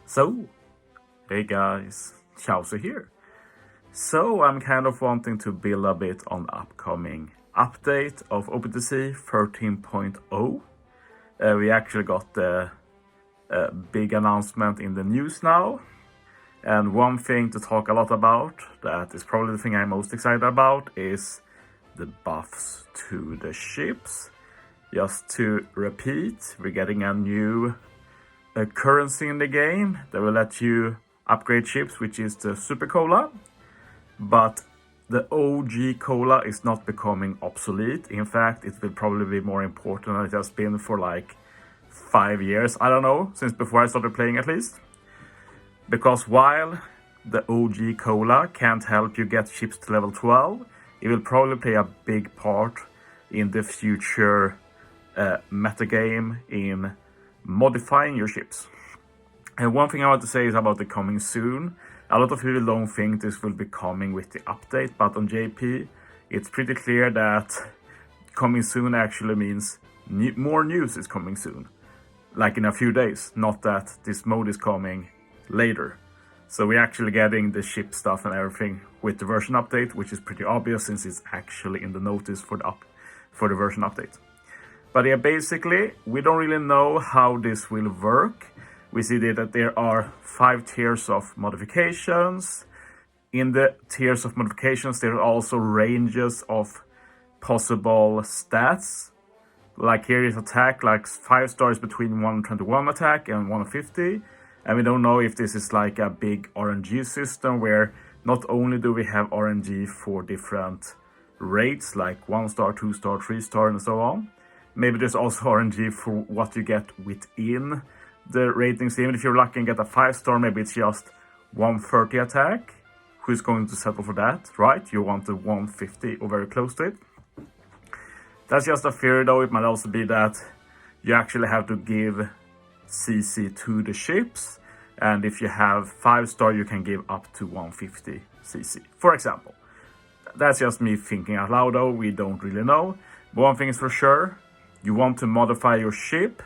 So, hey guys, Chauzu here. So I'm kind of wanting to build a bit on the upcoming update of OPTC 13.0. We actually got the big announcement in the news now. And one thing to talk a lot about, that is probably the thing I'm most excited about, is the buffs to the ships. Just to repeat, we're getting a new currency in the game that will let you upgrade ships, which is the Super Cola. But the OG Cola is not becoming obsolete. In fact, it will probably be more important than it has been for like 5 years. I don't know, since before I started playing at least. Because while the OG Cola can't help you get ships to level 12, it will probably play a big part in the future metagame in modifying your ships. And one thing I want to say is about the coming soon. A lot of people don't think this will be coming with the update, but on JP, it's pretty clear that coming soon actually means more news is coming soon. Like in a few days, not that this mode is coming later. So we're actually getting the ship stuff and everything with the version update, which is pretty obvious since it's actually in the notice for the version update. But yeah, basically, we don't really know how this will work. We see that there are 5 tiers of modifications. In the tiers of modifications, there are also ranges of possible stats. Like here is attack, like 5 stars between 121 attack and 150. And we don't know if this is like a big RNG system where not only do we have RNG for different rates, like 1 star, 2 star, 3 star, and so on. Maybe there's also RNG for what you get within the ratings. Even if you're lucky and get a 5 star, maybe it's just 130 attack. Who's going to settle for that, right? You want the 150 or very close to it. That's just a theory though. It might also be that you actually have to give CC to the ships. And if you have 5 star, you can give up to 150 CC, for example. That's just me thinking out loud though. We don't really know. But one thing is for sure. You want to modify your ship,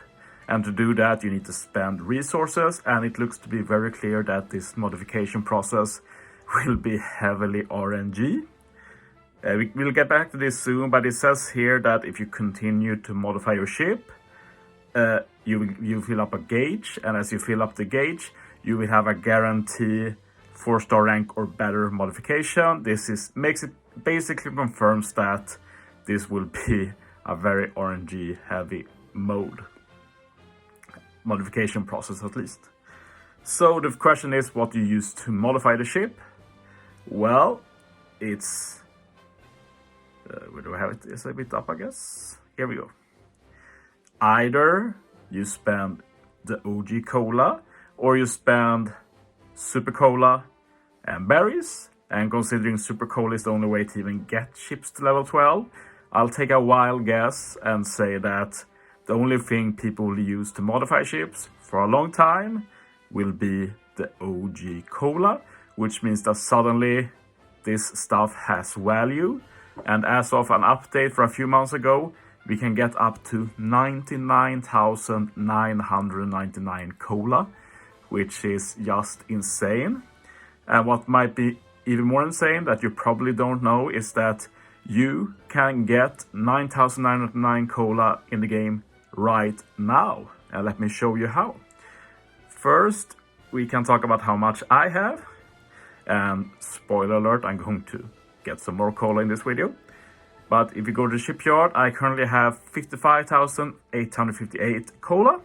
and to do that you need to spend resources, and it looks to be very clear that this modification process will be heavily RNG. We'll get back to this soon, but it says here that if you continue to modify your ship, you fill up a gauge, and as you fill up the gauge, you will have a guarantee 4-star rank or better modification. Makes it basically confirms that this will be a very RNG heavy modification process at least. So the question is, what do you use to modify the ship? Well, it's where do I have it? It's a bit up, I guess. Here we go. Either you spend the OG Cola or you spend Super Cola and berries. And considering Super Cola is the only way to even get ships to level 12, I'll take a wild guess and say that the only thing people will use to modify ships for a long time will be the OG Cola, which means that suddenly this stuff has value. And as of an update for a few months ago, we can get up to 99,999 Cola, which is just insane. And what might be even more insane that you probably don't know is that you can get 9,909 Cola in the game right now. And let me show you how. First, we can talk about how much I have. And spoiler alert, I'm going to get some more Cola in this video. But if you go to the shipyard, I currently have 55,858 Cola.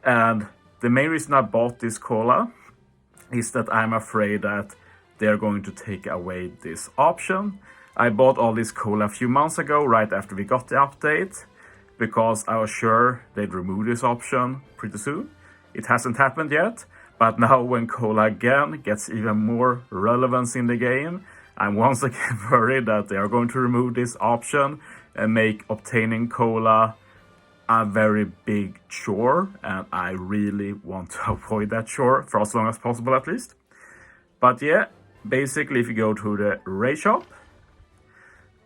And the main reason I bought this Cola is that I'm afraid that they're going to take away this option. I bought all this Cola a few months ago, right after we got the update, because I was sure they'd remove this option pretty soon. It hasn't happened yet, but now when Cola again gets even more relevance in the game, I'm once again worried that they are going to remove this option and make obtaining Cola a very big chore, and I really want to avoid that chore for as long as possible at least. But yeah, basically if you go to the raid shop,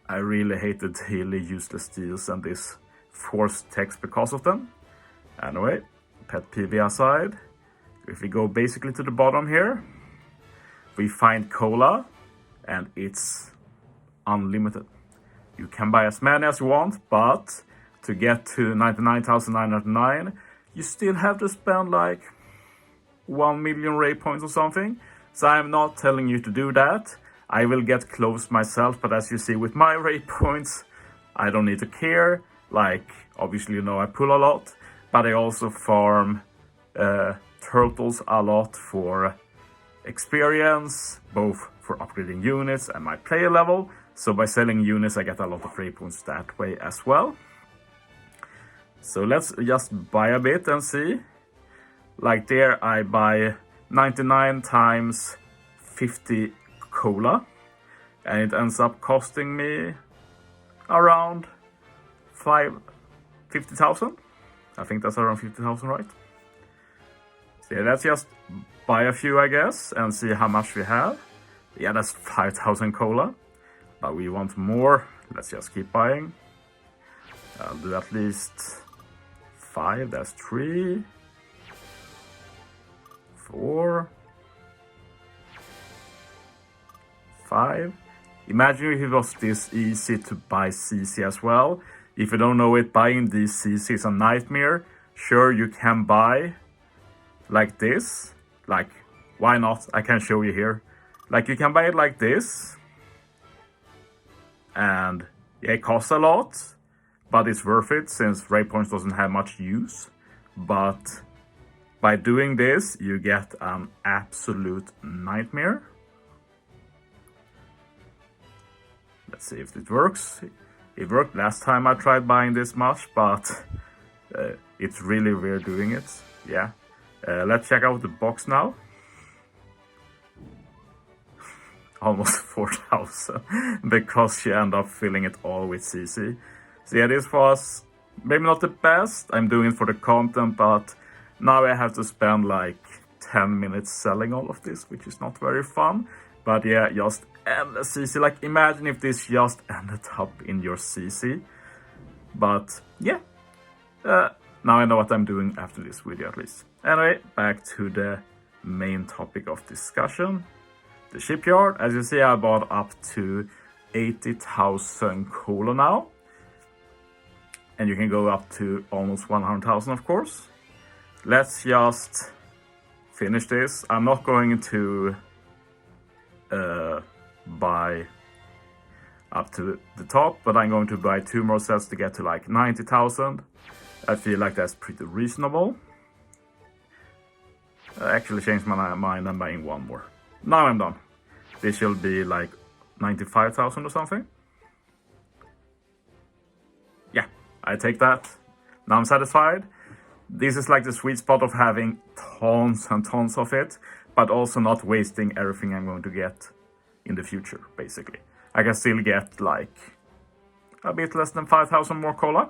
I really hate the daily useless deals and this forced text because of them. Anyway, pet peeve aside, If we go basically to the bottom here, we find cola, and it's unlimited. You can buy as many as you want, but to get to 99,909, you still have to spend like 1 million ray points or something. So I'm not telling you to do that. I will get close myself, but as you see with my ray points, I don't need to care. Like, obviously, you know, I pull a lot, but I also farm turtles a lot for experience, both for upgrading units and my player level. So by selling units, I get a lot of ray points that way as well. So let's just buy a bit and see. Like there, I buy 99 times 50 cola, and it ends up costing me around 50,000. I think that's around 50,000, right? So yeah, let's just buy a few, I guess, and see how much we have. Yeah, that's 5,000 cola, but we want more. Let's just keep buying. I'll do at least 5. That's 3, 4, 5. Imagine if it was this easy to buy CC as well. If you don't know it, buying these CC is a nightmare. Sure, you can buy like this. Like, why not? I can show you here. Like, you can buy it like this. And yeah, it costs a lot, but it's worth it since ray points doesn't have much use. But by doing this, you get an absolute nightmare. Let's see if it works. It worked last time I tried buying this much, but it's really weird doing it. Yeah. Let's check out the box now. Almost 4,000 because you end up filling it all with CC. So yeah, this was maybe not the best. I'm doing it for the content, but now I have to spend like 10 minutes selling all of this, which is not very fun. But yeah, just endless CC. Like, imagine if this just ended up in your CC. But yeah, now I know what I'm doing after this video at least. Anyway, back to the main topic of discussion. The shipyard. As you see, I bought up to 80,000 cola now. And you can go up to almost 100,000, of course. Let's just finish this. I'm not going to buy up to the top, but I'm going to buy 2 more sets to get to like 90,000. I feel like that's pretty reasonable. I actually changed my mind. I'm buying 1 more. Now I'm done. This should be like 95,000 or something. Yeah, I take that. Now I'm satisfied. This is like the sweet spot of having tons and tons of it, but also not wasting everything I'm going to get in the future, basically. I can still get like a bit less than 5,000 more cola.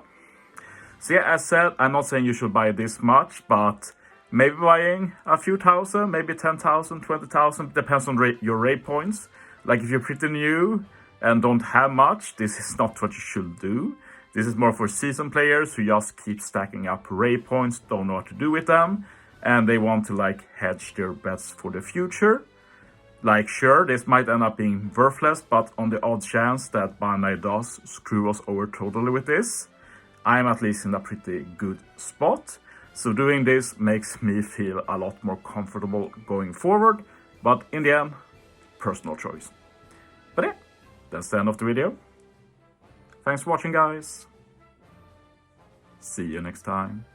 So yeah, as said, I'm not saying you should buy this much, but maybe buying a few thousand, maybe 10,000, 20,000, depends on your ray points. Like if you're pretty new and don't have much, this is not what you should do. This is more for seasoned players who just keep stacking up ray points, don't know what to do with them, and they want to like hedge their bets for the future. Like, sure, this might end up being worthless, but on the odd chance that Bandai does screw us over totally with this, I'm at least in a pretty good spot. So doing this makes me feel a lot more comfortable going forward, but in the end, personal choice. But yeah, that's the end of the video. Thanks for watching, guys. See you next time.